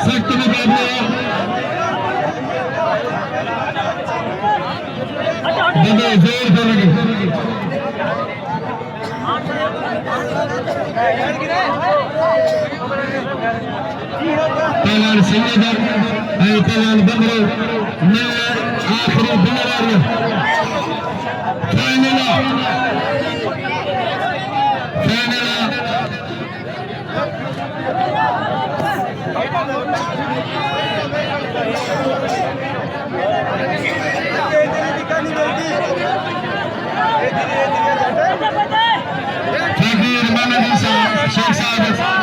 सख्त मुकाबले जोर से लगे पहलवान सिंह पहलवान बंदरो आखिरी बंदर फाइनल फकीर मोहम्मद शेख साहब